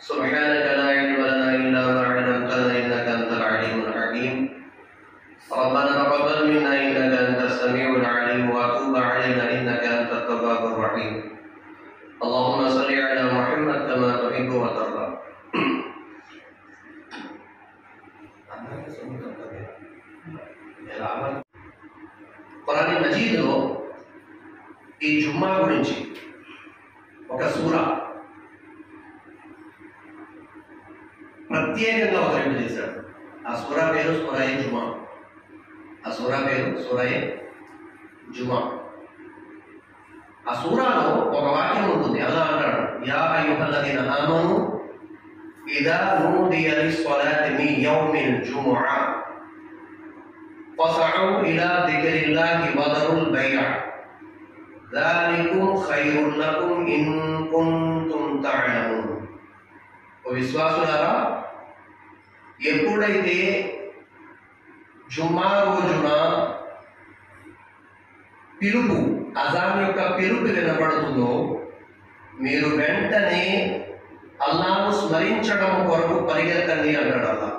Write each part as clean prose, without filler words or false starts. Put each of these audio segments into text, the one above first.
सुब्हानक ला इल्म लना इल्ला मा अल्लमतना इन्नका अंतल अलीमुल हकीम। रब्बना तक़ब्बल मिन्ना इन्नका अंतस समीउल अलीम व तुब अलैना इन्नका अंतत तव्वाबुर रहीम। अल्लाहुम्मा सल्लि अला मुहम्मद कमा तुहिब्बु व तर्दा। ఖురాన్ మజీద్లో ఈ జుమ్మా గురించి ఒక సూరా ప్రత్యేకంగా అవతరింపజేశాడు. ఆ సూరా పేరు సూరాయే జుమా. ఆ సూరా పేరు సూరాయే జుమా. ఆ సూరాలో ఒక వాక్యం ఉంటుంది. అల్లాహ్ అంటాడు, యా అయ్యుహల్లదీన ఆమను ఇదా నూదియ లిస్సలాతి మిన్ యౌమిల్ జుముఅ ఫసఉ ఇలా దిక్రిల్లాహి వదరుల్ బైఅ ذلكم خير لكم إن كنتم تعلمون. ఓ విశ్వాసులారా, ఎప్పుడైతే జుమ్మా రోజున పిలుపు, అజాన్ యొక్క పిలుపు వినపడుతుందో మీరు వెంటనే అల్లాహ్ను స్మరించడం కొరకు పరిగెత్తండి అంటాడు అల్లాహ్.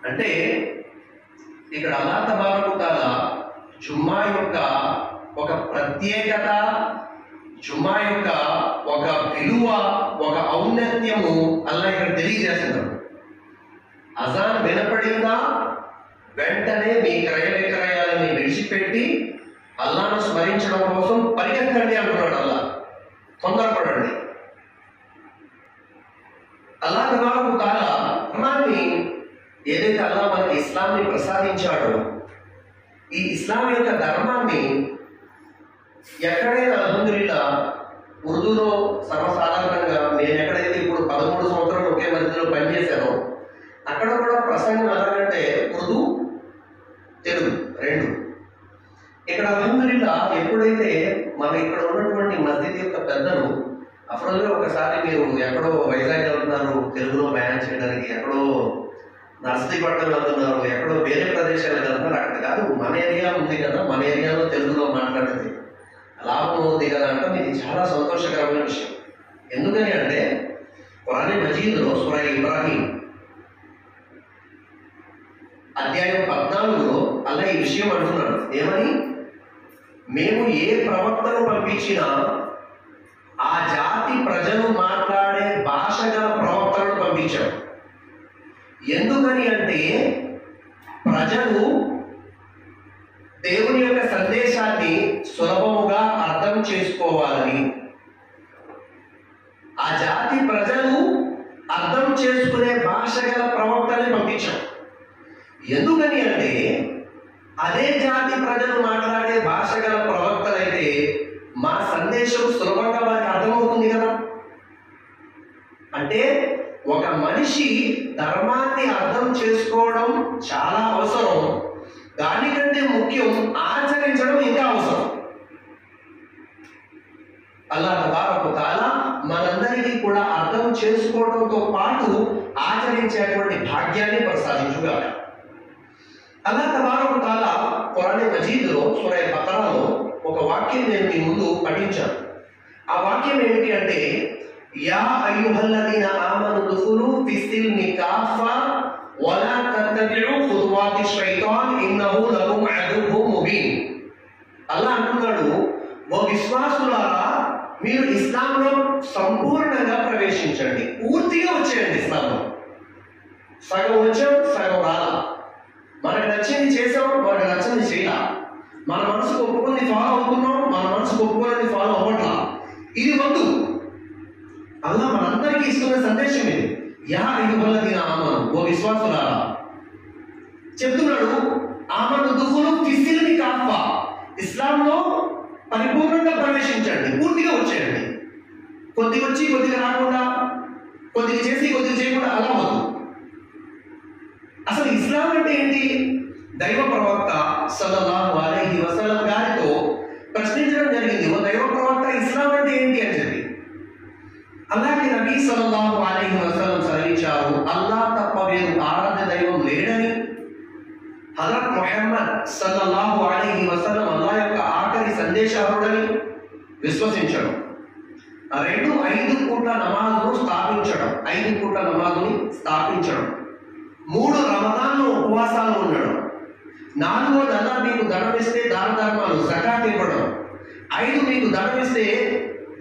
అంటే ఇక్కడ అల్లాహ్ తబారక తఆలా జుమ్మా యొక్క ఒక ప్రత్యేకత, జుమ్మా యొక్క ఒక విలువ, ఒక ఔన్నత్యము అల్లాహ్ ఇక్కడ తెలియజేస్తున్నాడు. అజాన్ వినపడిందా వెంటనే మీ క్రయ విక్రయాలని విడిచిపెట్టి అల్లాహ్ను స్మరించడం కోసం పరిగెత్తండి అంటున్నాడు అల్లాహ్. తొందరపడండి. అల్లాహ్ తబారక తఆలా ధర్మాన్ని, ఏదైతే అల్లాహ్ మనకి ఇస్లాంని ప్రసాదించాడో, ఈ ఇస్లాం యొక్క ధర్మాన్ని ఎక్కడైనా అల్హమ్దులిల్లా ఉర్దూలో సర్వసాధారణంగా, నేను ఎక్కడైతే ఇప్పుడు 13 సంవత్సరాలు ఒకే మధ్యలో పనిచేశానో అక్కడ కూడా ప్రసంగం ఎలాగంటే ఉర్దూ తెలుగు రెండు. ఇక్కడ అల్హమ్దులిల్లా ఎప్పుడైతే మన ఇక్కడ ఉన్నటువంటి మస్జిద్ యొక్క పెద్దలు అఫ్రోజ్లో ఒకసారి మీరు ఎక్కడో వైజాగ్ వెళ్తున్నారు తెలుగులో బ్యాన్ చేయడానికి, ఎక్కడో నర్సీపట్నం వెళ్తున్నారు, ఎక్కడో వేరే ప్రదేశాలకు వెళ్తున్నారు, అక్కడ కాదు మన ఏరియా ఉంది కదా, మన ఏరియాలో తెలుగులో మాట్లాడేది లాభం ఉంది కదా అంటే ఇది చాలా సంతోషకరమైన విషయం. ఎందుకని అంటే ఖురాన్ మజీద్లో సూరా ఇబ్రాహీం అధ్యాయం 14లో అల్లాహ్ ఈ విషయం అంటున్నాడు. ఏమని? మేము ఏ ప్రవక్తను పంపించినా ఆ జాతి ప్రజలు మాట్లాడే భాష గల ప్రవక్తలను పంపించాం. ఎందుకని అంటే ప్రజలు దేవుని యొక్క సందేశాన్ని సులభముగా అర్థం చేసుకోవాలని, ఆ జాతి ప్రజలు అర్థం చేసుకునే భాష గల ప్రవక్తని పంపించాం. ఎందుకని అంటే అదే జాతి ప్రజలు మాట్లాడే భాష గల ప్రవక్తలైతే మా సందేశం సులభంగా వారికి అర్థమవుతుంది కదా. అంటే ఒక మనిషి ధర్మాన్ని అర్థం చేసుకోవడం చాలా అవసరం, దానికంటే ముఖ్యం ఆచరించడం ఇంకా అవసరం. అల్లాహ్ తబారక తఆలా మనందరికీ కూడా అర్థం చేసుకోవడంతో పాటు ఆచరించేటువంటి భాగ్యాన్ని ప్రసాదించుగాక. అల్లాహ్ తబారక తఆలా ఖురాన్ మజీద్లో సూరా బకరాలో ఒక వాక్యం నేను మీ ముందు పఠించాను. ఆ వాక్యం ఏమిటి అంటే, యా అయ్యుహల్లదీన ఆమను దుఖులు ఫిస్సిల్మి కాఫా వలా తత్తబిఉ ఖుతువాతి షైతాన్ ఇన్నహు లకుమ్ అదువ్వుం ముబీన్. అల్లాహ్ అంటున్నాడు, ఓ విశ్వాసులారా, మీరు ఇస్లాంలో సంపూర్ణంగా ప్రవేశించండి, పూర్తిగా వచ్చేయండి ఇస్లాంలో. సగం వచ్చాం, సగం రాలా. మనకు నచ్చింది చేసాం, మనకు నచ్చింది చేయాల. మన మనసుకు ఒప్పుకుంది ఫాలో అవుతున్నాం, మన మనసుకు ఒప్పుకున్నది ఫాలో అవ్వట్లా. ఇది వద్దు. అల్లాహ్ మనందరికీ ఇస్తున్న సందేశం ఇది. యా అయ్యుహల్లదీన ఆమను, ఓ విశ్వాసులారా చెప్తున్నాడు, ఆమను దుఖులు ఫిస్సిల్మి కాఫా, ఇస్లాంలో పరిపూర్ణంగా ప్రవేశించండి, పూర్తిగా వచ్చేయండి. కొద్దిగా వచ్చి కొద్దిగా రాకుండా, కొద్దిగా చేసి కొద్దిగా చేయకుండా అలా వద్దు. అసలు ఇస్లాం అంటే ఏంటి? దైవ ప్రవక్త సల్లల్లాహు అలైహి వసల్లం గారితో ప్రశ్నించడం జరిగింది, ఓ దైవ ప్రవక్త, ఇస్లాం అంటే ఏంటి అని చెప్పి. అలాగే నబీ సల్లల్లాహు అలైహి వసల్లం సెలవించారు, అల్లాహ్ తప్ప వేరు ఆరాధ్య దైవం లేడని. హజరత్ ముహమ్మద్ సల్లల్లాహు అలైహి వసల్లం అల్లాహ్ యొక్క ఆఖరి సందేశకుడని విశ్వసించడం. రెండు 5 పూట్ల నమాజును స్థాపించడం, 5 పూట్ల నమాజుని స్థాపించడం. 3 రమదాన్లో ఉపవాసాలు ఉండడం. 4 నెల మీకు ధనమిస్తే దాన ధర్మాలు జకాత్ ఇవ్వడం. 5 మీకు ధనమిస్తే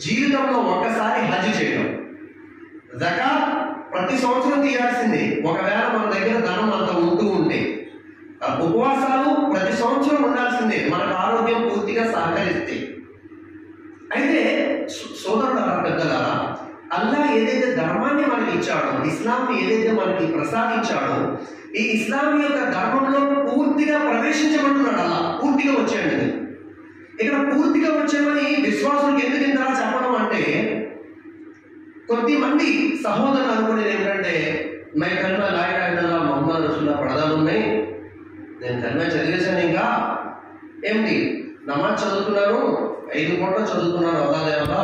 జీవితంలో ఒక్కసారి హజ్ చేయడం. జకాత్ ప్రతి సంవత్సరం తీయాల్సిందే ఒకవేళ మన దగ్గర ధనం అంత ఉంటూ ఉంటే. ఉపవాసాలు ప్రతి సంవత్సరం ఉండాల్సిందే మనకు ఆరోగ్యం పూర్తిగా సహకరిస్తే. అయితే సోదరులారా, పెద్దలారా, అల్లా ఏదైతే ధర్మాన్ని మనకి ఇచ్చాడో, ఇస్లాంని ఏదైతే మనకి ప్రసాదించాడో, ఈ ఇస్లాం యొక్క ధర్మంలో పూర్తిగా ప్రవేశించబడుతున్నాడు. అల్లా పూర్తిగా వచ్చాడు. ఇక్కడ పూర్తిగా వచ్చామని విశ్వాసులకు ఎందుకు ఇంతలా చెప్పడం అంటే, కొద్దిమంది సహోదరులు అనుకునేది ఏంటంటే, మై కల్మా లా ఇలాహా ఇల్లల్లాహ్ ముహమ్మద్ రసూలుల్లాహ్ పడదాలు ఉన్నాయి, నేను కల్మా చదివేశాను, ఇంకా ఏమిటి నమాజ్ చదువుతున్నాను, 5 పూటలు చదువుతున్నాను, అల్లాదేవల్లా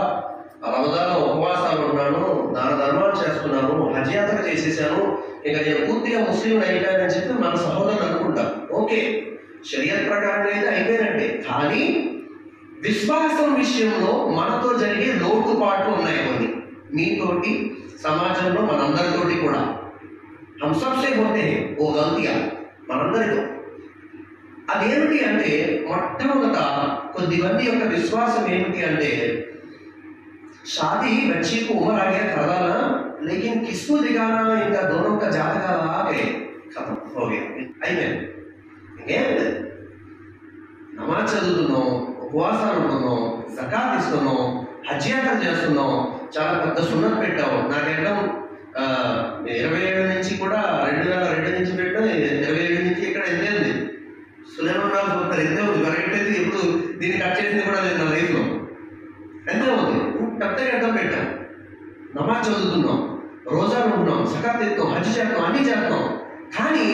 రమదాన్లో ఉపవాసాలు ఉన్నాను, దాన ధర్మాలు చేస్తున్నాను, హజ్ యాత్ర చేసేసాను, ఇక నేను పూర్తిగా ముస్లిం అయిపోయానని చెప్పి మన సహోదరులు అనుకుంటాం. ఓకే, షరియత్ ప్రకారం అయితే అయిపోయినట్టే. కానీ విశ్వాసం విషయంలో మనతో జరిగే లోటుపాట్లు ఉన్నాయి కొన్ని. మీతోటి, సమాజంలో మనందరితోటి కూడా. హమ్ సబ్సే హోతే ఓ గల్తియా మనందరితో. అదేమిటి అంటే, మొట్టమొదట కొద్దిమంది యొక్క విశ్వాసం ఏమిటి అంటే, शादी बच्ची को उम्र आ गया कर डालना, लेकिन किसको दिखाना, इनका दोनों का जातक आ गए, खत्म हो गया. నమాజ్ చదువుతున్నాం, ఉపవాసాలు ఉంటున్నాం, జకాత్ ఇస్తున్నాం, హజ్ యాత్ర చేస్తున్నాం, చాలా పెద్ద సున్నత్ పెట్టావు. నాకేమో 27 నుంచి కూడా 2002 నుంచి పెట్టాం, 27 నుంచి ఇక్కడ ఎంతే ఉంది, సులేమాన్ రాజు చెప్తారు ఎంతే ఉంది, కరెక్ట్ అయితే ఎప్పుడు దీన్ని కట్ చేసింది కూడా లేదు నా లైఫ్లో. ఎంతే ఉంది, పెద్దగా అర్థం పెట్టాం. నమాజ్ చదువుతున్నాం, రోజాలు ఉంటున్నాం, జకాత్ ఇస్తాం, హజ్ చేస్తాం, అన్ని చేస్తాం. కానీ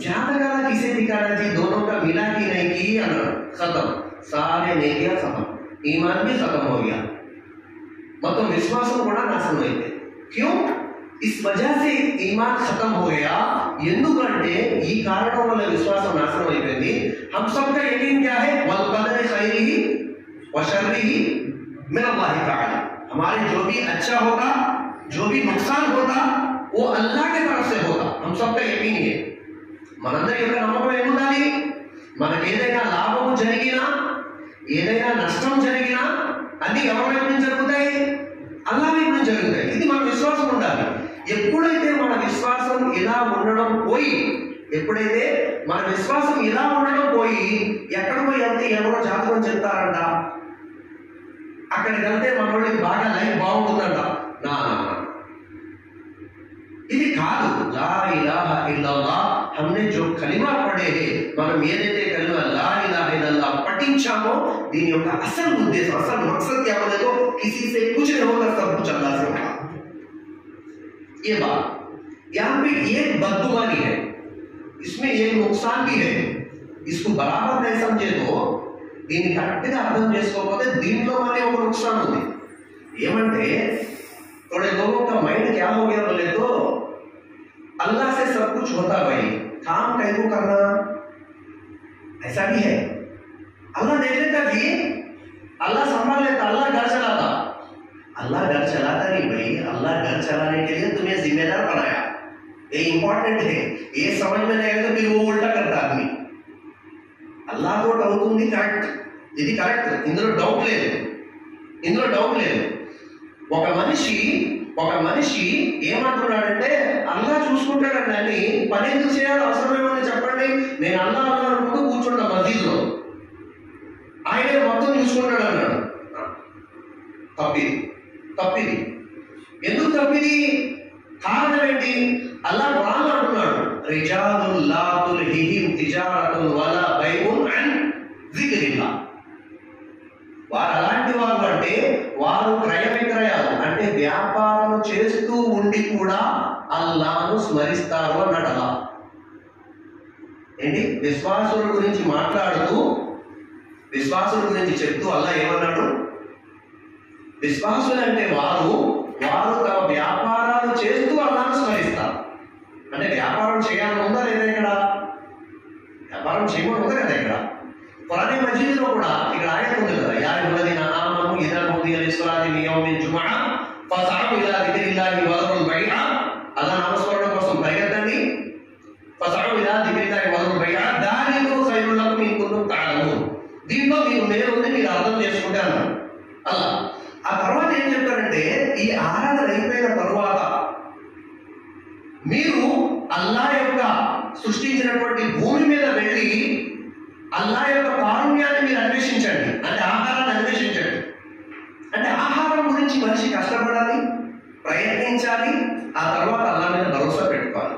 జాతకాల కిసే దిఖానా दोनों का मिला कि नहीं की अना खत्म, सारे नेकियां खत्म, ईमान भी खत्म हो गया, मतलब विश्वास కూడా నాశనం అయింది. क्यों? इस वजह से ईमान खत्म हो गया. ఎందుకంటే ఈ కారణం వల్ల విశ్వాసం నాశనం అయిపోయింది. हम सबका यकीन क्या है, वल कदर खैरिही व शर्रिही मिन अल्लाह ताला. हमारे जो भी अच्छा होगा, जो भी नुकसान होगा, वो अल्लाह की तरफ से होगा. हम सबका यकीन है. మనందరి యొక్క నమ్మకం ఏముండాలి, మనకి ఏదైనా లాభం జరిగినా, ఏదైనా నష్టం జరిగినా అన్ని ఎవరి వైపు నుంచి జరుగుతాయి, అల్లా వైపు నుంచి జరుగుతాయి. ఇది మన విశ్వాసం ఉండాలి. ఎప్పుడైతే మన విశ్వాసం ఇలా ఉండడం పోయి, ఎప్పుడైతే మన విశ్వాసం ఇలా ఉండడం పోయి, ఎక్కడ పోయి వెళ్తే ఎవరో జాతకం చెప్తారంట, అక్కడికి వెళ్తే మన వాళ్ళకి బాగా లైఫ్ బాగుంటుందంట. నా ఇది కాదు. లా ఇలాహా ఇల్లల్లాహ్ हमने जो कलिमा पढ़े हैं, మనం ఏదైతే కలిమా లా ఇలాహా ఇల్లల్లాహ్ పఠించామో, దీని యొక్క అసలు ఉద్దేశం, అసలు మकसद क्या बोले तो किसी से कुछ नहीं होगा, सब कुछ अल्लाह से होगा. ये बात यहाँ पे एक बददुआ नहीं है, इसमें एक नुकसान भी है. इसको बराबर नहीं समझे तो దీన్ని కరెక్ట్గా అర్థం చేసుకోకపోతే దీంట్లో మళ్ళీ ఒక नुकसान ఉంది. ఏమంటే थोड़े लोगों का माइंड क्या हो गया बोले तो, अल्लाह से सब कुछ होता भाई, काम कैसे करना, ऐसा भी है. अल्लाह देख लेता जी, अल्लाह संभाल लेता, अल्लाह घर चलाता. अल्लाह घर चलाता नहीं भाई, अल्लाह घर चलाने के लिए तुम्हें जिम्मेदार बनाया. ये इंपॉर्टेंट है. ये समझ में नहीं आएगा तो फिर वो उल्टा करता आदमी. अल्लाह को डाउट ఉంది కరెక్ట్, ఇది కరెక్ట్, ఇందులో డౌట్ లేదు, ఇందులో డౌట్ లేదు. ఒక మనిషి ఏమంటున్నాడంటే, అల్లా చూసుకుంటాడండి అని పని ఎందుకు చేయాలి, అవసరమేమని చెప్పండి. నేను అల్లా ముందు కూర్చుంటా మస్జిద్లో, ఆయనే మొత్తం చూసుకుంటాడు అన్నాడు. తప్పిది. ఎందుకు తప్పిది? కారణం ఏంటి? అల్లా ఖురాన్ అంటున్నాడు, రిజాలుల్ లా తుల్హిహిం తిజారతున్ వలా బైఉన్ అన్ జిక్రిల్లాహ్. వారు అలాంటి వారు అంటే, వారు క్రయ విక్రయాలు అంటే వ్యాపారం చేస్తూ ఉండి కూడా అల్లాను స్మరిస్తారు అన్నాడు. అలా ఏంటి, విశ్వాసుల గురించి మాట్లాడుతూ, విశ్వాసుల గురించి చెప్తూ అల్లా ఏమన్నాడు, విశ్వాసులు అంటే వారు తమ వ్యాపారాలు చేస్తూ అల్లాను స్మరిస్తారు. అంటే వ్యాపారం చేయాలని ఉందా లేదా? ఇక్కడ వ్యాపారం చేయమని ఉందా కదా? ఇక్కడ ఖురాన్ మజీద్లో కూడా ఇక్కడ ఆయత ఉంది కదా, యా అయ్యుహల్లదీన ఆమనూ ఇదా నూదియ లిస్సలాతి మిన్ యౌమిల్ జుముఅ దిక్రిల్లాహి వదరుల్ బైఅ, అల్లాహ్ నామస్మరణ కోసం పరిగెత్తండి. ఫసౌ ఇలా దిక్రిల్లాహి వదరుల్ బైఅ దాలికం ఖైరుల్ లకుం ఇన్ కుంతుం తఅలమూన్. దీంట్లో మీకు మేలు ఉంది, మీరు అర్థం చేసుకుంటే అన్నారు అలా. ఆ తర్వాత ఏం చెప్తారంటే, ఈ ఆరాధన అయిపోయిన తర్వాత మీరు అల్లాహ్ యొక్క సృష్టించినటువంటి భూమి మీద వెళ్ళి అల్లాహ్ యొక్క కారుణ్యాన్ని మీరు అన్వేషించండి. అంటే ఆహారాన్ని అన్వేషించండి. అంటే ఆహారం గురించి మనిషి కష్టపడాలి, ప్రయత్నించాలి, ఆ తర్వాత అల్లాహ్ మీద భరోసా పెట్టుకోవాలి.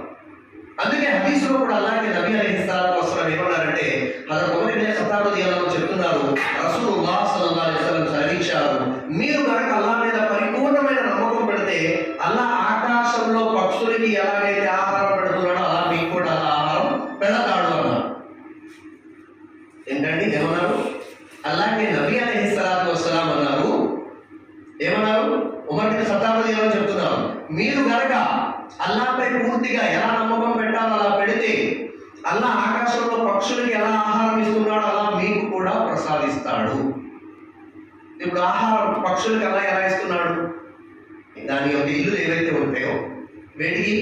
అందుకే హదీసులో కూడా అల్లాహ్కి నబీ అలైహిస్సలాతు వస్సలాం ఏమన్నారంటే, హజరత్ ఉమర్ ఇబ్న్ ఖత్తాబ్ రలియల్లాహు చెప్తున్నారు, రసూలుల్లాహ్ సల్లల్లాహు అలైహి వసల్లం సెలవించారు, మీరు కనుక అల్లాహ్ మీద పరిపూర్ణమైన నమ్మకం పెడితే అల్లాహ్ ఆకాశంలో పక్షులకి ఎలాగైతే ఆహారం పెడుతున్నాడో అలా మీకు కూడా అలా ఆహారం పెడతాడు అన్నారు. ఏంటండి ఏమన్నారు? అల్లాహ్కి నబీ అలైహిస్సలాతు వస్సలాం అన్నారు. ఏమన్నారు? ఉమర్ ఇబ్న్ ఖత్తాబ్ రలియల్లాహు చెప్తున్నారు, మీరు కనుక అల్లాహ్పై పూర్తిగా ఎలా నమ్మకం పెట్టాలో అలా పెడితే అల్లాహ్ ఆకాశంలో పక్షులకి ఎలా ఆహారం ఇస్తున్నాడో అలా మీకు కూడా ప్రసాదిస్తాడు. ఇప్పుడు ఆహారం పక్షులకి అలా ఎలా ఇస్తున్నాడు? దాని యొక్క ఇల్లులు ఏవైతే ఉంటాయో వేటికి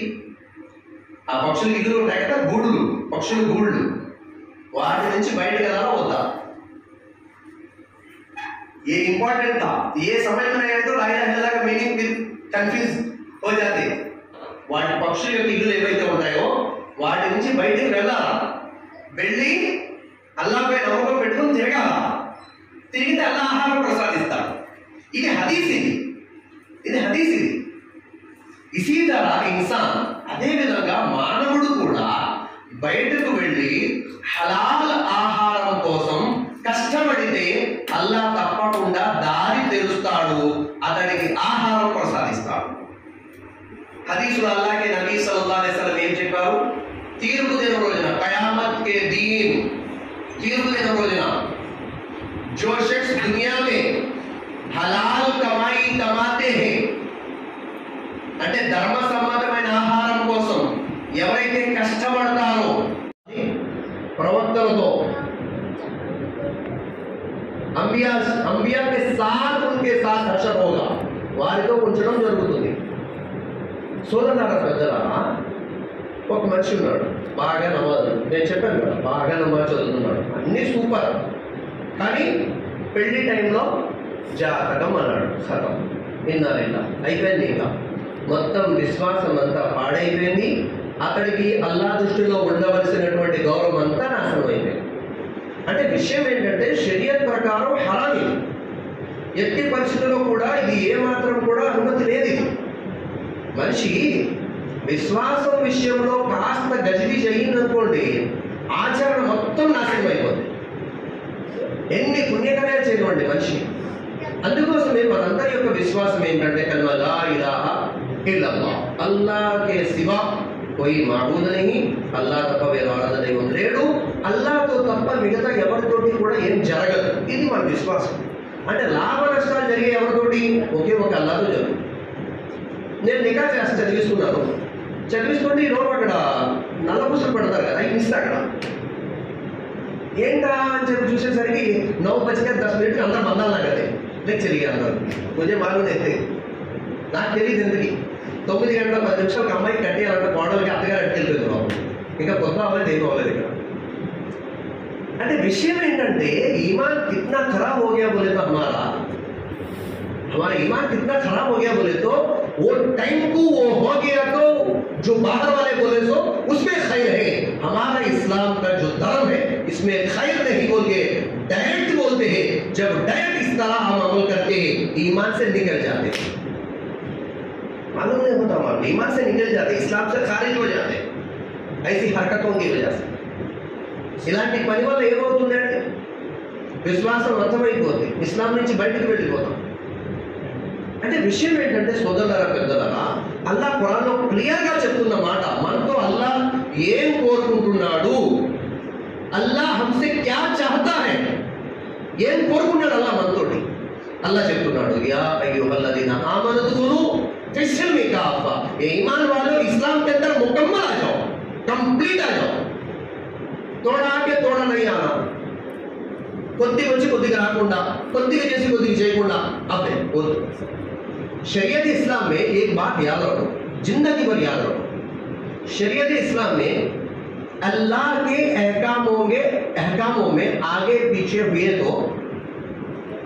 ఆ పక్షులకి ఇల్లులు ఉంటాయి కదా, గూడులు, పక్షుల గూళ్ళు, వాటి నుంచి బయటకు ఎలా వద్దా? ये इंपॉर्टेंट था, ये समझ में आया तो ला इलाहा इल्लल्लाह का मीनिंग फिर कंफ्यूज हो जाते. వాటి పక్షుల యొక్క ఇల్లులు ఏవైతే ఉంటాయో వాటి నుంచి బయటికి వెళ్ళాలా, వెళ్ళి అల్లాహ్పై నమ్మకం పెట్టుకుని తిరగాల, తిరిగితే అల్లాహ్ ఆహారం ప్రసాదిస్తాడు. ఇది హదీస్, ఇది హదీస్. ఇది ఇసీ తరహా ఇన్సాన్, అదే విధంగా మానవుడు కూడా బయటకు వెళ్ళి హలాల్ ఆహారం కోసం కష్టపడితే అల్లాహ్ తప్పకుండా దారి తెరుస్తాడు, అతడికి ఆహారం ప్రసాదిస్తాడు. హదీసులో అల్లాహ్కి నబీ సల్లల్లాహు అలైహి వసల్లం ఏం చెప్పారు? తీర్పు దినం రోజున, కయామత్ కే దీన్, తీర్పు దినం రోజున जो शख्स दुनिया में हलाल कमाई कमाते हैं, అంటే ధర్మ సమ్మతమైన ఆహారం కోసం ఎవరైతే కష్టపడతారో ప్రవక్తలతో అంబియా के साथ उनके साथ हशर होगा, వారితో ఉంచడం జరుగుతుంది. సోదరులారా పెద్దలారా, ఒక మనిషి ఉన్నాడు, బాగా నమాజ్, నేను చెప్పాను కదా, బాగా నమాజ్ చదువుతున్నాడు, అన్నీ సూపర్, కానీ పెళ్లి టైంలో జాతకం అన్నాడు, సతం విన్నారైనా అయిపోయింది. ఇంకా మొత్తం విశ్వాసం అంతా పాడైపోయింది. అతడికి అల్లాహ్ దృష్టిలో ఉండవలసినటువంటి గౌరవం అంతా నాశనం అయిపోయింది. అంటే విషయం ఏంటంటే షరియత్ ప్రకారం హరామి, ఎట్టి పరిస్థితుల్లో కూడా ఇది ఏమాత్రం కూడా అనుమతి లేదు. ఇది మనిషి విశ్వాసం విషయంలో కాస్త గజిబిజి అయ్యిందనుకోండి, ఆచరణ మొత్తం నాశనం అయిపోతుంది. ఎన్ని పుణ్యకార్యాలు చేయనివ్వండి మనిషి. అందుకోసమే మనందరి యొక్క విశ్వాసం ఏంటంటే కల్మా లా ఇలాహా ఇల్లల్లాహ్, అల్లాహ్ కే సివా కోయి మాబూద్ నహీ, అల్లాహ్ తప్ప వేరే ఆరాధన దైవం లేడు, అల్లాహ్తో తప్ప మిగతా ఎవరితోటి కూడా ఏం జరగదు. ఇది మన విశ్వాసం. అంటే లాభ నష్టాలు జరిగే ఎవరితోటి? ఒకే ఒక అల్లాహ్తో జరుగుతుంది. నేను నికా చేసి చదివిస్తున్నాను, చదివిస్తుంటే ఈరోజు అక్కడ నల్ల పూసలు పెడతారు కదా, ఇస్తా అక్కడ ఏంటా అని చెప్పి చూసేసరికి 9:10 అందరూ బంధాలు నాకదే లెక్చర్ అందరు కొంచెం బాగుంది. నాకు తెలియదు ఎందుకు 9 గంటల 10 నిమిషాలకు అమ్మాయి కట్టేయాలంటే కోడలకి అత్తగారు అట్టుకెళ్తుంది బాబు, ఇంకా కొత్త అవ్వలేదు, ఏం అవ్వలేదు ఇక్కడ. అంటే విషయం ఏంటంటే ईमान कितना खराब हो गया बोले तो हमारा ईमान कितना खराब हो गया बोले तो वो टाइम को वो हो गया तो जो बाहर वाले बोले सो उसमें खैर है. हमारा इस्लाम का जो धर्म है इसमें खैर नहीं बोल के डायरेक्ट बोलते हैं. जब डायरेक्ट इस तरह हम अमल करते हैं ईमान से निकल जाते हैं. मालूम नहीं होता, हमारे ईमान से निकल जाते, इस्लाम से खारिज हो जाते ऐसी हरकतों की वजह से. ఇలాంటి పని వల్ల ఏమవుతుందంటే విశ్వాసం అంతమైపోతుంది, ఇస్లాం నుంచి బయటకు వెళ్ళిపోతాం. అంటే విషయం ఏంటంటే సోదరులారా పెద్దలారా, అల్లాహ్ ఖురాన్లో క్లియర్గా చెప్తున్న మాట, మనతో అల్లాహ్ ఏం కోరుకుంటున్నాడు, అల్లాహ్ హమ్సే క్యా చాహతా హై, ఏం కోరుకున్నాడు అల్లాహ్ మనతోటి. అల్లాహ్ చెప్తున్నాడు, యా అయ్యుహల్లదీనా ఆమను దుఖులు ఫిస్సిల్మి కాఫా, ఏ ఈమాన్ వాలో ఇస్లాం के अंदर मुकम्मल आ जाओ, कंप्लीट आ जाओ, తోడా ఆకే తోడా నహీ ఆనా, కొద్దిగా వచ్చి కొద్దిగా రాకుండా, కొద్దిగా చేసి కొద్దిగా చేయకుండా అబ్బే వద్దు. शरीयत इस्लाम में एक बात याद रखो, जिंदगी भर याद रखो, शरीयत इस्लाम में अल्लाह के अहकामों में आगे पीछे हुए तो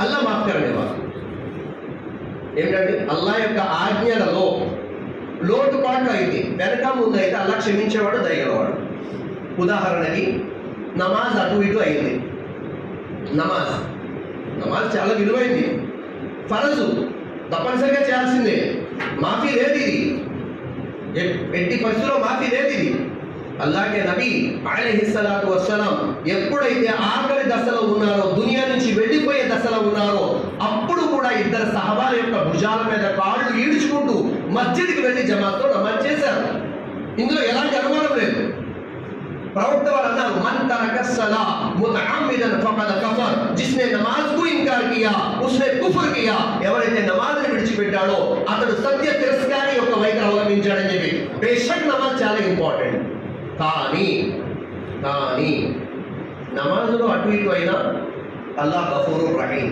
अल्लाह माफ करने वाला, ఏంటంటే అల్లాహ్ యొక్క ఆజ్ఞలలో లోటుపాట్లు అయితే వెనక ముందు అయితే అల్లాహ్ క్షమించేవాడు, దయగలవాడు. ఉదాహరణకి నమాజ్ అటు ఇటు అయింది, నమాజ్ చాలా విలువైంది, ఫరజు తప్పనిసరిగా చేయాల్సిందే, మాఫీ లేదు, ఇది ఎట్టి పరిస్థితుల్లో మాఫీ లేదు. ఇది అల్లాహ్ కే నబీ అలైహిస్సలాతు వస్సలాం ఎప్పుడైతే ఆఖరి దశలో ఉన్నారో, దునియా నుంచి వెళ్ళిపోయే దశలో ఉన్నారో, అప్పుడు కూడా ఇద్దరు సహబాల యొక్క భుజాల మీద కాళ్ళు ఈడ్చుకుంటూ మస్జిద్కి వెళ్ళి జమాత్తో నమాజ్ చేశారు. ఇందులో ఎలాంటి అనుమానం లేదు. ప్రవక్త వారు అన్నారు, మన్ తరక సలా ముతఅమ్మిదన్ ఫకద్ కఫర్, జిస్నే నమాజ్ కు ఇంకార్ కియా ఉస్నే కుఫర్ కియా. ఎవరైతే నమాజ్ని విడిచిపెట్టాడో అతడు సత్య తిరస్కారి యొక్క వైఖరి అవలంబించాడని చెప్పి. బేషక్ నమాజ్ చాలా ఇంపార్టెంట్, కానీ నమాజ్లో అటు ఇటు అయినా అల్లాహ్ గఫూరుర్ రహీం,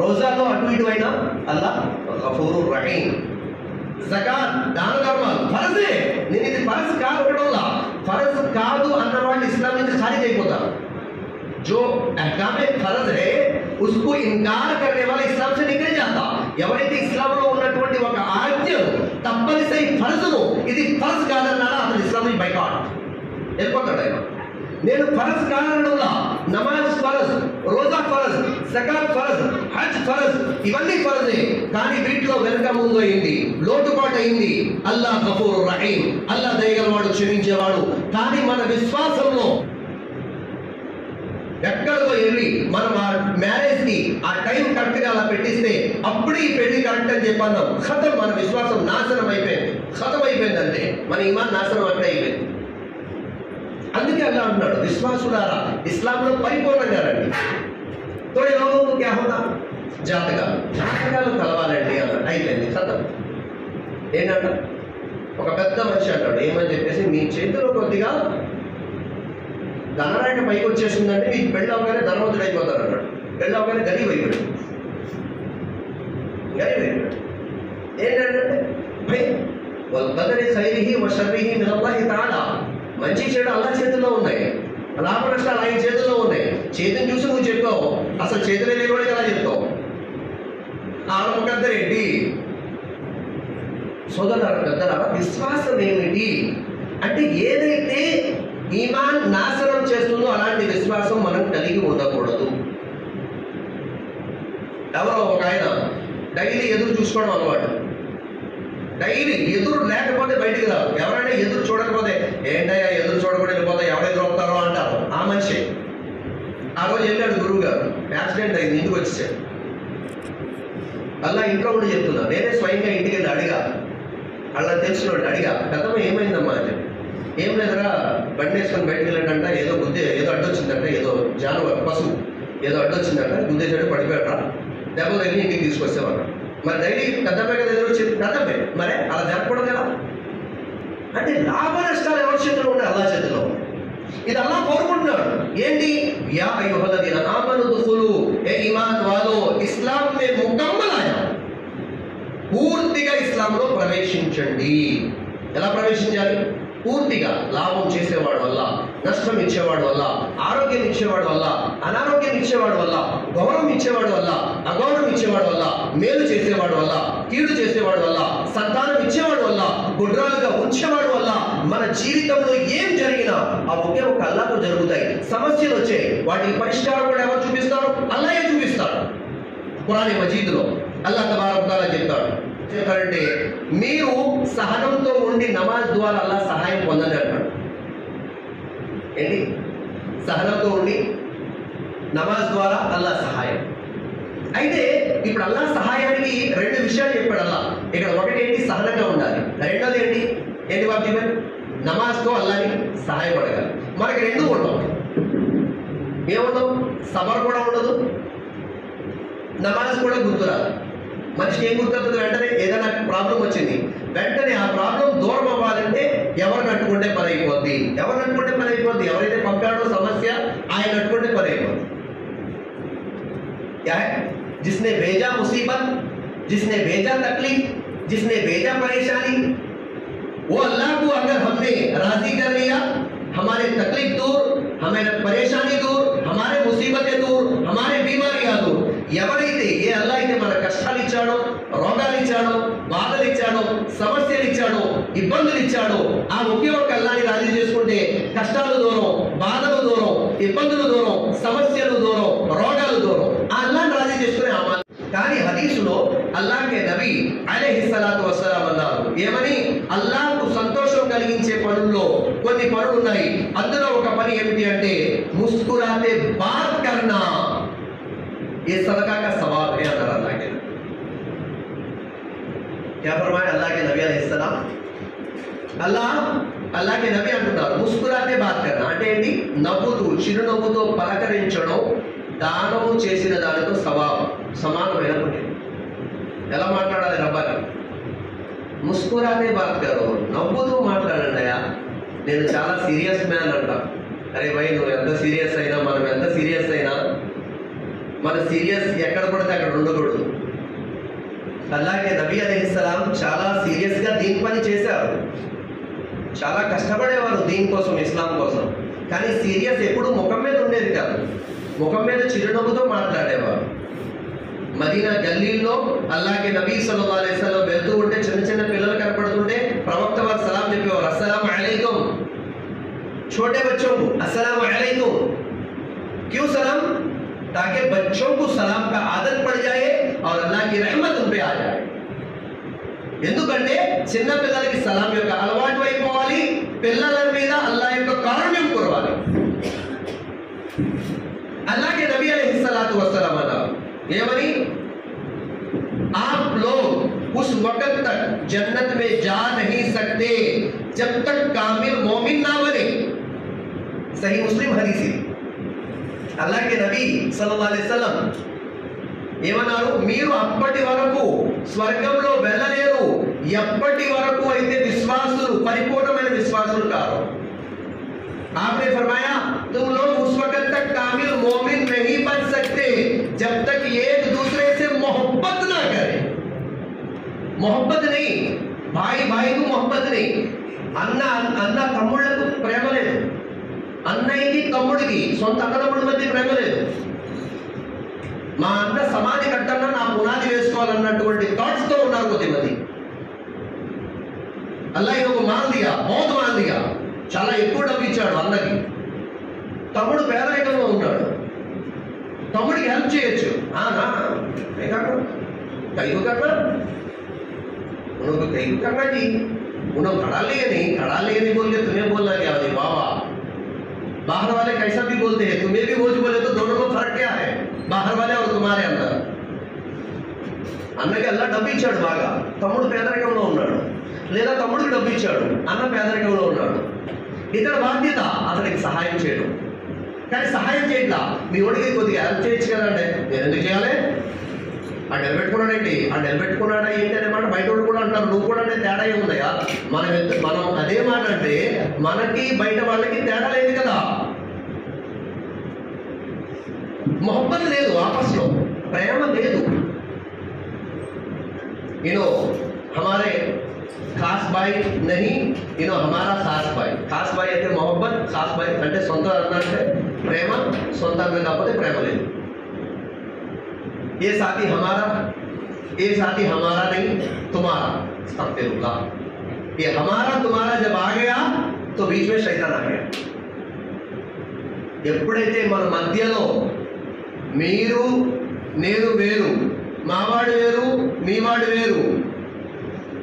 రోజాలో అటు ఇటు అయినా అల్లాహ్ గఫూరుర్ రహీం. జకాత్ దాన ధర్మాలు ఫరజే, నేను ఇది ఫరజ్ కాదు ఒకటోలా, ఫరజ్ కాదు అన్న వాళ్ళు ఇస్లాం నుంచి ఖాళీ అయిపోతారు. जो अहकाम फर्ज है उसको इनकार करने वाला इस्लाम से निकल जाता. ఎవరైతే ఇస్లాంలో ఉన్నటువంటి ఒక ఆజ్ఞను తప్పనిసరి ఫరజ్ను ఇది ఫరజ్ కాదన్నాడా అతను ఇస్లాం నుంచి బైకాట్ వెళ్ళిపోతాడు. ఆయన నేను ఫరజ్ కాదనడంలా, నమాజ్ ఫరజ్, రోజా ఫరజ్, జకాత్ ఫరజ్, హజ్ ఫరజ్, ఇవన్నీ ఫరజే, కానీ వీటిలో వెనక ముందు అయింది, లోటుపాటు అయింది. అల్లాహ్ గఫూరుర్ రహీం, అల్లాహ్ దయగలవాడు, క్షమించేవాడు. కానీ మన విశ్వాసంలో ఎక్కడికో వెళ్ళి మనం ఆ మ్యారేజ్ కి ఆ టైం కరెక్ట్ గా అలా పెట్టిస్తే అప్పుడే ఈ పెళ్లి కరెక్ట్ అని చెప్పన్నాం, ఖతం, మన విశ్వాసం నాశనం అయిపోయింది, ఖతం అయిపోయింది, అంటే మన ఈమాన్ నాశనం అంటే అయిపోయింది. అందుకే అలా అంటున్నాడు, విశ్వాసులారా ఇస్లాంలో పరిపూర్ణంగా రండి. తోడే లోగోं क्या होता, జాతకాలు కలవాలండి అన్నాడు, అయిపోయింది, ఖతం. ఏంటంట ఒక పెద్ద మనిషి అంటాడు, ఏమని చెప్పేసి, మీ చేతిలో కొద్దిగా ధనరేఖ పైకి వచ్చేసిందంటే మీకు పెళ్ళి అవగానే ధనవంతుడు అయిపోతారు అన్నాడు. పెళ్ళి అవగానే గరీబ్ అయిపోయాడు. ఏంటంటే భయ్ వల్కదరి ఖైరిహి వ షర్రిహి మినల్లాహి తఆలా, మంచి చెడు అల్లాహ్ చేతుల్లో ఉన్నాయి, లాభ నష్టాలు ఆయన చేతుల్లో ఉన్నాయి. చేతిని చూసి నువ్వు చెప్తావు, అసలు చేతులే లేకుండా ఎలా చెప్తావు? ఆడమొక్కద్దరు ఏంటి సోదరులారా, పెద్దలారా, విశ్వాసం ఏమిటి అంటే ఏదైతే ఈమాన్ నాశనం చేస్తుందో అలాంటి విశ్వాసం మనం కలిగి ఉండకూడదు. ఎవరో ఒక ఆయన డైలీ ఎదురు చూసుకోవడం అలవాటు, డైలీ ఎదురు లేకపోతే బయటికి రాదు. ఎవరైనా ఎదురు చూడకపోతే, ఏంటయ్యా ఎదురు చూడకుండా వెళ్ళిపోతా, ఎవరు ఎదురు అవుతారో అంటారు. ఆ మనిషి ఆ రోజు వెళ్ళాడు, గురువు గారు యాక్సిడెంట్ అయింది, ఇంటికి వచ్చేసాడు. అలా ఇంట్లో కూడా చెప్తున్నా, నేనే స్వయంగా ఇంటికి వెళ్ళి అడిగా, అలా తెలిసిన వాడు అడిగా, గతంలో ఏమైందమ్మా అని చెప్పి. ఏం లేదురా, బండి వేసుకొని బయటకు వెళ్ళాడంట, ఏదో అడ్డొచ్చిందంట, ఏదో జానువారు పశువు ఏదో అడ్డొచ్చిందంట, గుద్దేసాడు, పడిపోయాడు, దెబ్బలు తగిలి ఇంటికి తీసుకొచ్చేవాడు. మరి డైలీ పెద్దమ్మాయి కదా ఎదురు వచ్చేది, పెద్దమ్మే మరే అలా జరగకూడదు కదా. అంటే లాభ నష్టాలు ఎవరి చేతిలో ఉన్నాయి? అల్లాహ్ చేతిలో. ఇది అల్లాహ్ కోరుకుంటున్నాడు. ఏంటి? యా అయ్యుహల్లదీన ఆమను దుఖులు, ఏ ఈమాన్ వాలో ఇస్లాం మే ముకమ్మల్ ఆయా, పూర్తిగా ఇస్లాంలో ప్రవేశించండి. ఎలా ప్రవేశించాలి? పూర్తిగా లాభం చేసేవాడు వల్ల, నష్టం ఇచ్చేవాడు వల్ల, ఆరోగ్యం ఇచ్చేవాడు వల్ల, అనారోగ్యం ఇచ్చేవాడు వల్ల, గౌరవం ఇచ్చేవాడు వల్ల, అగౌరవం ఇచ్చేవాడు వల్ల, మేలు చేసేవాడు వల్ల, కీడు చేసేవాడు వల్ల, సంతానం ఇచ్చేవాడు వల్ల, గుడ్రాలుగా ఉంచేవాడు వల్ల, మన జీవితంలో ఏం జరిగినా ఆ ఒకే ఒక అల్లాహ్తో జరుగుతాయి. సమస్యలు వచ్చాయి, వాటికి పరిష్కారం కూడా ఎవరు చూపిస్తారు? అల్లాహే చూపిస్తాడు. ఖురాన్ మజీద్లో అల్లాహ్ తబారక వ తఆలా చెప్తాడు, చెప్పారంటే మీరు సహనంతో ఉండి నమాజ్ ద్వారా అల్లాహ్ సహాయం పొందండి అంటాడు. ఏంటి? సహనంతో ఉండి నమాజ్ ద్వారా అల్లాహ్ సహాయం. అయితే ఇప్పుడు అల్లాహ్ సహాయానికి రెండు విషయాలు చెప్పాడు అల్లాహ్. ఇక్కడ ఒకటి ఏంటి? సహనంగా ఉండాలి. రెండోది ఏంటి? ఏంటి వాక్యం? నమాజ్తో అల్లాహ్ని సహాయపడగాలి. మనకి రెండు ఉండవు. ఏముండవు? సబర్ కూడా ఉండదు, నమాజ్ కూడా గుర్తురాదు. మనిషికి ఏం గుర్తుంది? వెంటనే ఏదైనా ప్రాబ్లం వచ్చింది, వెంటనే ఆ ప్రాబ్లం దూరం అవ్వాలంటే ఎవరిని అట్టుకుంటే పని అయిపోద్ది. ఎవరిని అట్టుకుంటే పని అయిపోద్ది? ఎవరైతే పంపాడో సమస్య ఆయన అట్టుకుంటే పని అయిపోద్ది. क्या है? जिसने भेजा मुसीबत जिसने भेजा तकलीफ, जिसने भेजा परेशानी, वो अल्लाह को अगर हमने राजी कर लिया, हमारे तकलीफ दूर, हमारे परेशानी दूर, हमारे मुसीबतें दूर, हमारे बीमारियां दूर, ఎవరైతే ఏ అల్లా అయితే మన కష్టాలు ఇచ్చాడో, రోగాలు ఇచ్చాడో, బాధలు ఇచ్చాడో, సమస్యలు ఇచ్చాడో, ఇబ్బందులు ఇచ్చాడో, ఆ ఒకే ఒక అల్లాని రాజీ చేసుకుంటే కష్టాలు దూరం, బాధలు దూరం, ఇబ్బందులు దూరం, సమస్యలు దూరం, రోగాలు దూరం. ఆ అల్లాని రాజీ చేసుకునే అమలు. కానీ హదీసులో అల్లాహ్కే నబీ అలైహిస్సలాతు వస్సలాం అన్నారు ఏమని, అల్లాహ్కు సంతోషం కలిగించే పనుల్లో కొన్ని పనులు ఉన్నాయి. అందులో ఒక పని ఏమిటి అంటే ముస్కురాతే బాత్ కర్నా, ये सदका का सवाब है अल्लाह अल्लाह के नबी. क्या फरमाया अल्लाह के नबी अलैहिस्सलाम? అల్లాహ్ కే నబీ అంటున్నారు ముస్కురాతే బాత్ కర్నా అంటే ఏంటి, నవ్వుతూ చిరునవ్వుతో పలకరించడం దానము చేసిన దానితో సమానమైన పుణ్యం. ఎలా మాట్లాడాలి రబ్బాని? ముస్కురాతే బాత్ కరో, నవ్వుతూ మాట్లాడండి. అయ్యా నేను చాలా సీరియస్ మ్యాన్ అంట. అరే భయ్ నువ్వు ఎంత సీరియస్ అయినా, మనం ఎంత సీరియస్ అయినా, మన సీరియస్ ఎక్కడ పడితే అక్కడ ఉండకూడదు. అల్లాహ్కే నబీ అలైహిస్సలాం చాలా సీరియస్ గా దీని పని చేశారు, చాలా కష్టపడేవారు దీనికోసం, ఇస్లాం కోసం. కానీ సీరియస్ ఎప్పుడు ముఖం మీద ఉండేది కాదు, ముఖం మీద చిరునవ్వుతో మాట్లాడేవారు. మదీనా గల్లీల్లో అల్లాహ్కే నబీ సల్లల్లాహు అలైహి వసల్లం వెళ్తూ ఉంటే చిన్న చిన్న పిల్లలు కనపడుతుంటే ప్రవక్త వారు సలాం చెప్పేవారు, అస్సలాము అలైకుం. छोटे बच्चों को अस्सलाम अलैकुम. क्यों सलाम? ताकि बच्चों को सलाम का आदत पड़ जाए और अल्लाह की रहमत उन पे आ जाए. ఎందుకంటే చిన్న పిల్లలకి సలాం యొక్క అలవాటు అయిపోవాలి, పిల్లల మీద అల్లాహ్ యొక్క కారుణ్యం కురవాలి. अल्लाह के नबी अलैहिस्सलातु वस्सलाम अన్నారు ఏమని, आप लोग उस वक्त तक जन्नत में जा नहीं सकते जब तक कामिल मोमिन ना बने. सही मुस्लिम हदीस. अल्लाह के नबी सल्लल्लाहु अलैहि वसल्लम ఏమన్నారు, మీరు అప్పటి వరకు స్వర్గంలో వెళ్ళలేరు ఎప్పటి వరకు అయితే విశ్వాసులు పరిపూర్ణమైన విశ్వాసులు కారు. आपने फरमाया तुम लोग उस वक्त तक कामिल मोमिन नहीं बन सकते जब तक एक दूसरे से मोहब्बत ना करें. मोहब्बत नहीं, भाई भाई को मोहब्बत नहीं, అన్న తమ్ముళ్లకు ప్రేమ లేదు, అన్నయ్యకి తమ్ముడికి సొంత అన్నదమ్ముడి మధ్య ప్రేమ లేదు. మా అన్న సమాధి కట్టన్నా నా పునాది వేసుకోవాలన్నటువంటి థాట్స్ తో ఉన్నారు కొద్దిమంది. అల్లాహ్ ఒక మాల్ దియా, బహుత్ మాల్ దియా, చాలా ఎక్కువ డబ్బు ఇచ్చాడు అన్నకి. తమ్ముడు పేదరికంలో ఉన్నాడు, తమ్ముడికి హెల్ప్ చేయొచ్చు. कई को करना, उनको कई को करना जी. उन्होंने खड़ा ले नहीं बोल के तुम्हें बोलना क्या है बाबा. बाहर वाले कैसा भी बोलते हैं, तुम्हें भी बोझ बोले तो दोनों में फर्क क्या है, बाहर वाले और तुम्हारे अंदर. అన్నకి అల్లా డబ్బు ఇచ్చాడు బాగా, తమ్ముడు పేదరికంలో ఉన్నాడు, లేదా తమ్ముడికి డబ్బు ఇచ్చాడు, అన్న పేదరికంలో ఉన్నాడు. ఇతని బాధ్యత అతనికి సహాయం చేయడం. కానీ సహాయం చేయట్లా, మీ ఒడికి కొద్దిగా హెల్ప్ చేయొచ్చు కదండి. నేను ఎందుకు చేయాలి? ఆ నిలబెట్టుకున్నాడేంటి, ఆ నిలబెట్టుకున్నాడా ఏంటి అనే మాట బయట వాళ్ళు కూడా అంటారు. నువ్వు కూడా తేడా ఏముందయా? మనం అదే మాట అంటే మనకి బయట వాళ్ళకి తేడా లేదు కదా. మొహబ్బత్ లేదు, ఆపస్లో ప్రేమ లేదు. हमारे खास भाई नहीं, हमारा खास भाई. खास भाई అయితే మొహబ్బత్, खास भाई అంటే సొంత అన్నట్టే ప్రేమ, సొంత అన్న కాకపోతే ప్రేమ లేదు. ये साथी हमारा नहीं तुम्हारा. अस्तगफिरुल्लाह. ये हमारा तुम्हारा जब आ गया तो बीच में शैतान आ गया. ఎప్పుడైతే మన మధ్యలో మీరు నేను వేరు, మావాడు వేరు, మీవాడు వేరు,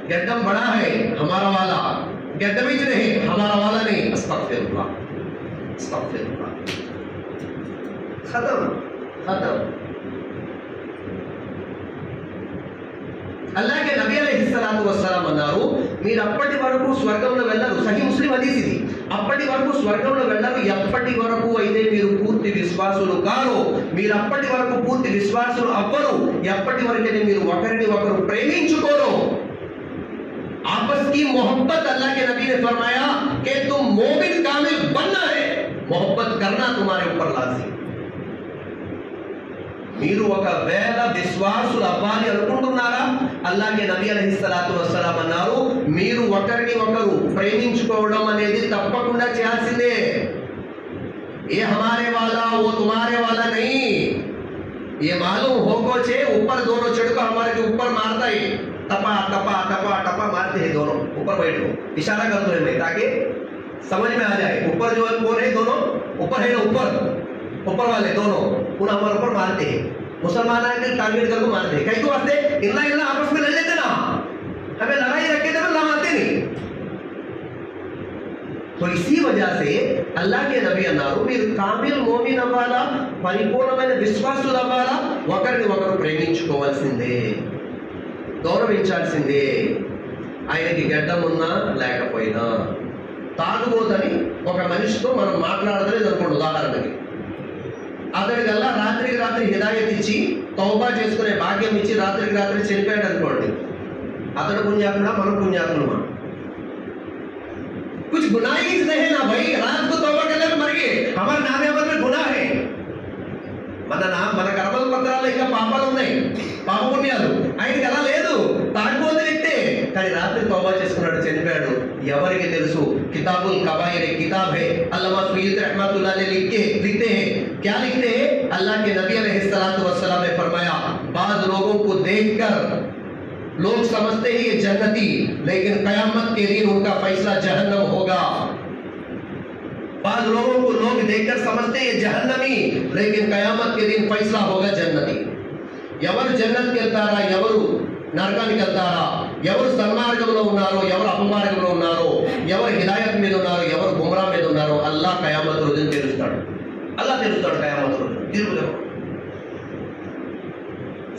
गड्ढम बड़ा है हमारा वाला, गड्ढम ही नहीं हमारा वाला नहीं. अस्तगफिरुल्लाह, अस्तगफिरुल्लाह. खत्म. अल्लाह के नबी अलैहिस्सलातु वस्सलाम అన్నారు మీరు అప్పటి వరకు స్వర్గంలో వెళ్ళరు. సహీ ముస్లిం హదీస్ ఇది. అప్పటి వరకు స్వర్గంలో వెళ్ళరు ఎప్పటి వరకు అయితే మీరు పూర్తి విశ్వాసులు కారు. మీరు అప్పటి వరకు పూర్తి విశ్వాసులు అవ్వరు ఎప్పటి వరకైతే మీరు ఒకరిని ఒకరు ప్రేమించుకోరు. आपस की मोहब्बत, अल्लाह के नबी ने फरमाया कि तुम मोमिन कामिल बनना है, मोहब्बत करना तुम्हारे ऊपर लाजिम. మీరు ఒకవేళ విశ్వాసులు అవ్వాలి అనుకుంటున్నారా, అల్లాగే నబీ అలైహిస్సలాతు వస్సలాం అన్నారు, మీరు ఒకరిని ఒకరు ప్రేమించుకోవడం అనేది తప్పకుండా చేయాల్సిందే. ఏ హమారే వాలా ఓ తుమారే వాలా నహీ, ये मालूम होको छे ऊपर दोनों चढ़कर हमारे के ऊपर मारता है, टपा टपा टपा टपा मारते हैं दोनों, ऊपर बैठो इशारा कर दो मैं ताकि समझ में आ जाए। ऊपर जो कौन है, दोनों ऊपर है ना, ऊपर वाले दोनों उन हमारे ऊपर मारते हैं। मुसलमान आके टारगेट करके मारते हैं, कई तो वास्ते इल्ला आपस में लड़ लेते ना, हमें लड़ाई रखे थे ना मारते नहीं। तो इसी वजह से अल्लाह के नबी అన్నారు, మీరు కామిల్ మోమిన్ అవ్వాలా, పరిపూర్ణమైన విశ్వాసులు అవ్వాలా, ఒకరిని ఒకరు ప్రేమించుకోవాల్సిందే, గౌరవించాల్సిందే. ఆయనకి గడ్డం ఉన్నా లేకపోయినా. తాగుబోదని ఒక మనిషితో మనం మాట్లాడలేదు అనుకోండి, ఉదాహరణకి అతడికల్లా రాత్రికి రాత్రి హిదాయత్ ఇచ్చి తౌబా చేసుకునే భాగ్యం ఇచ్చి రాత్రికి రాత్రి చనిపోయాడు అనుకోండి, అతడు పుణ్యాత్ముడా మనం పుణ్యాత్ములమా? कुछ गुनाह ही नहीं ना भाई, रात को तौबा करने में मर गए, हमारे नामे अमल में गुनाह है, మన కర్మల పత్రాల్లో ఇంకా పాపాలు ఉన్నాయి, పాప పుణ్యాలు. ఆయనకి అలా లేదు, తాగిపోతే వ్యక్తే, కానీ రాత్రి తౌబా చేసుకున్నాడు, చనిపోయాడు. ఎవరికి తెలుసు? కితాబుల్ కబాయిర్ किताब है, अल्लामा सुय्यद रहमतुल्लाह ने लिखते हैं, क्या लिखते हैं? अल्लाह के नबी अलैहिस्सलातु वस्सलाम ने फरमाया, बाज़ लोगों को देखकर लोग समझते हैं ये जन्नती, लेकिन कयामत के दिन उनका फैसला जहन्नम होगा। बाद लोगों को लोग देखकर समझते हैं ये जहन्नमी, लेकिन कयामत के दिन फैसला होगा जन्नती। ఎవరు జన్నత్కి వెళ్తారా, ఎవరు నరకానికి వెళ్తారా, ఎవరు సన్మార్గంలో ఉన్నారో, ఎవరు అపమార్గంలో ఉన్నారో, ఎవరు హిదాయత్ మీద ఉన్నారో, ఎవరు గుమ్రా మీద ఉన్నారో అల్లాహ్ కయామత్ రోజున తెలుస్తాడు. అల్లాహ్ తెలుస్తాడు కయామత్ రోజున, తీర్పులో.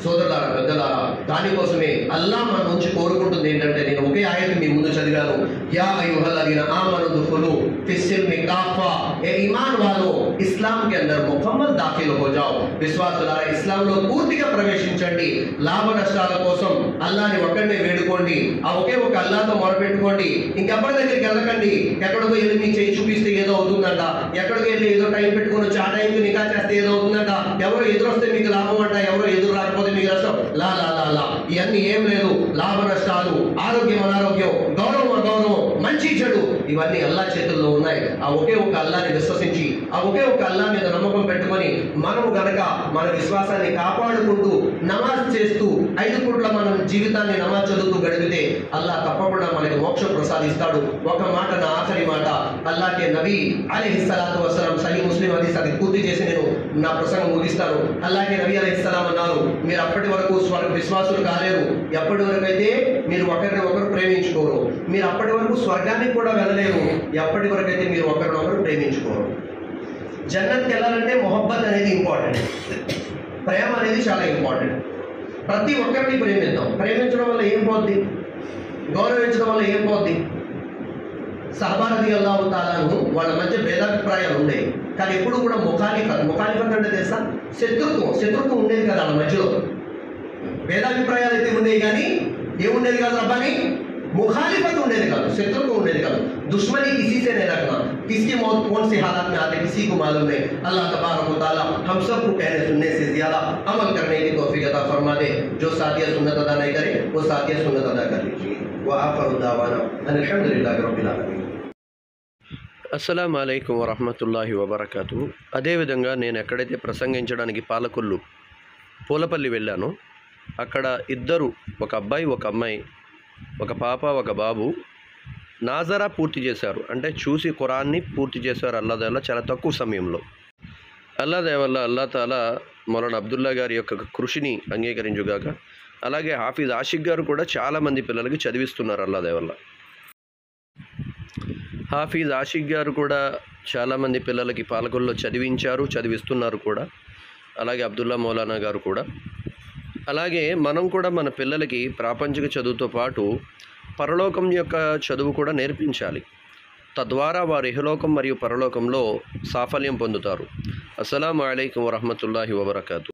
సోదరులారా, పెద్దలారా, దానికోసమే అల్లాహ్ మన నుంచి కోరుకుంటుంది ఏంటంటే, నేను ఒకే ఆయత మీ ముందు చదివాను, యా అయ్యుహల్లదీన ఆమను దుఖులు ఫిస్సిల్మి కాఫా, ఏ ఈమాన్ వాలో ఇస్లాం के अंदर ముకమ్మల్ దాఖిల్ हो जाओ. విశ్వాసులారా, ఇస్లాంలో పూర్తిగా ప్రవేశించండి. లాభ నష్టాల కోసం అల్లాహ్ని ఒక్కడే వేడుకోండి, ఆ ఒకే ఒక అల్లాహ్తో మొరపెట్టుకోండి. ఇంకెవరి దగ్గరికి వెళ్ళకండి. ఎక్కడికో వెళ్ళి మీ చేయి చూపిస్తే ఏదో అవుతుందంట, ఎక్కడికి వెళ్ళి ఏదో టైం పెట్టుకొని వచ్చి ఆ టైంకి నికా చేస్తే ఏదో అవుతుందంట, ఎవరో ఎదురొస్తే మీకు లాభం అంట, ఎవరో ఎదురు రాకపోతే మీకు నష్టం. లా లా లా లా ఇవన్నీ ఏం లేదు. లాభ నష్టాలు, ఆరోగ్యం అనారోగ్యం, గౌరవం అగౌరవం, మంచి చెడు, ఇవన్నీ అల్లాహ్ చేతుల్లో ఉన్నాయి. ఆ ఒకే ఒక అల్లాహ్ని విశ్వసించి, ఆ ఒకే ఒక అల్లాహ్ మీద నమ్మకం పెట్టుకొని మనము గనక మన విశ్వాసాన్ని కాపాడుకుంటూ నమాజ్ చేస్తూ 5 పూట్ల మన జీవితాన్ని నమాజ్ చదువుతూ గడిపితే అల్లాహ్ తప్పకుండా మనకి మోక్షం ప్రసాదిస్తాడు. ఒక మాట, నా ఆఖరి మాట, అల్లాహ్కే నబీ అలైహిస్సలాతు వస్సలాం సహీ ముస్లిం హదీస్ అది పూర్తి చేసి నేను నా ప్రసంగం ముగిస్తాను. అల్లాహ్కే నబీ అలైహిస్సలాం అన్నారు, మీరు అప్పటి వరకు విశ్వాసులు కాలేరు, ఎప్పటి వరకు అయితే మీరు ఒకరిని ఒకరు ప్రేమించుకోరు, మీరు అప్పటి వరకు స్వర్గానికి కూడా వెళ్ళలేరు, ఎప్పటి వరకు అయితే మీరు ఒకరినొకరు ప్రేమించుకోరు. జన్నత్కి వెళ్ళాలంటే మొహబ్బత్ అనేది ఇంపార్టెంట్, ప్రేమ అనేది చాలా ఇంపార్టెంట్. ప్రతి ఒక్కరిని ప్రేమిద్దాం. ప్రేమించడం వల్ల ఏం పోద్ది? గౌరవించడం వల్ల ఏం పోద్ది? సహబా రదియల్లాహు తఆలా అన్హు వాళ్ళ మధ్య భేదాభిప్రాయాలు ఉండేవి, కానీ ఎప్పుడు కూడా ముఖాలిఫత్ అంటే తెలుసా? శత్రుత్వం ఉండేది కదా వాళ్ళ మధ్యలో. భేదాభిప్రాయాలు అయితే ఉండేవి కానీ ఏముండేది కాదు రబ్బాని, मुखालिफत ఉండేది కాదు, శత్రుత్వం ఉండేది కాదు. दुश्मनी किसी से नहीं रखना, किसकी मौत कौन से हालात में आते किसी को मालूम नहीं। अल्लाह तबारक व तआला हम सबको कहने सुनने से ज्यादा अमल करने की तौफीक अता फरमा दे। जो साथिया सुन्नत अदा नहीं करे वो साथिया सुन्नत अदा कर लीजिए। व आखिरु दावाना अल्हम्दुलिल्लाहि रब्बिल आलमीन। అస్సలాము అలైకుం వరహమతుల్లాహి వబరకాతు. అదేవిధంగా నేను ఎక్కడైతే ప్రసంగించడానికి పాలకొల్లు పూలపల్లి వెళ్ళానో అక్కడ ఇద్దరు, ఒక అబ్బాయి ఒక అమ్మాయి, ఒక పాప ఒక బాబు నాజరా పూర్తి చేశారు. అంటే చూసి ఖురాన్ని పూర్తి చేశారు అల్లా దయ వల్ల చాలా తక్కువ సమయంలో. అల్లా దయ వల్ల అల్లా తాలా మౌలానా అబ్దుల్లా గారి యొక్క కృషిని అంగీకరించుగాక. అలాగే హాఫీజ్ ఆషిక్ గారు కూడా చాలామంది పిల్లలకి చదివిస్తున్నారు అల్లా దయ వల్ల. హాఫీజ్ ఆషిక్ గారు కూడా చాలామంది పిల్లలకి పాలకొల్లో చదివించారు, చదివిస్తున్నారు కూడా. అలాగే అబ్దుల్లా మౌలానా గారు కూడా. అలాగే మనం కూడా మన పిల్లలకి ప్రాపంచిక చదువుతో పాటు పరలోకం యొక్క చదువు కూడా నేర్పించాలి. తద్వారా వారు ఇహలోకం మరియు పరలోకంలో సాఫల్యం పొందుతారు. అస్సలాము అలైకుం వరహమతుల్లాహి వబరకాతు.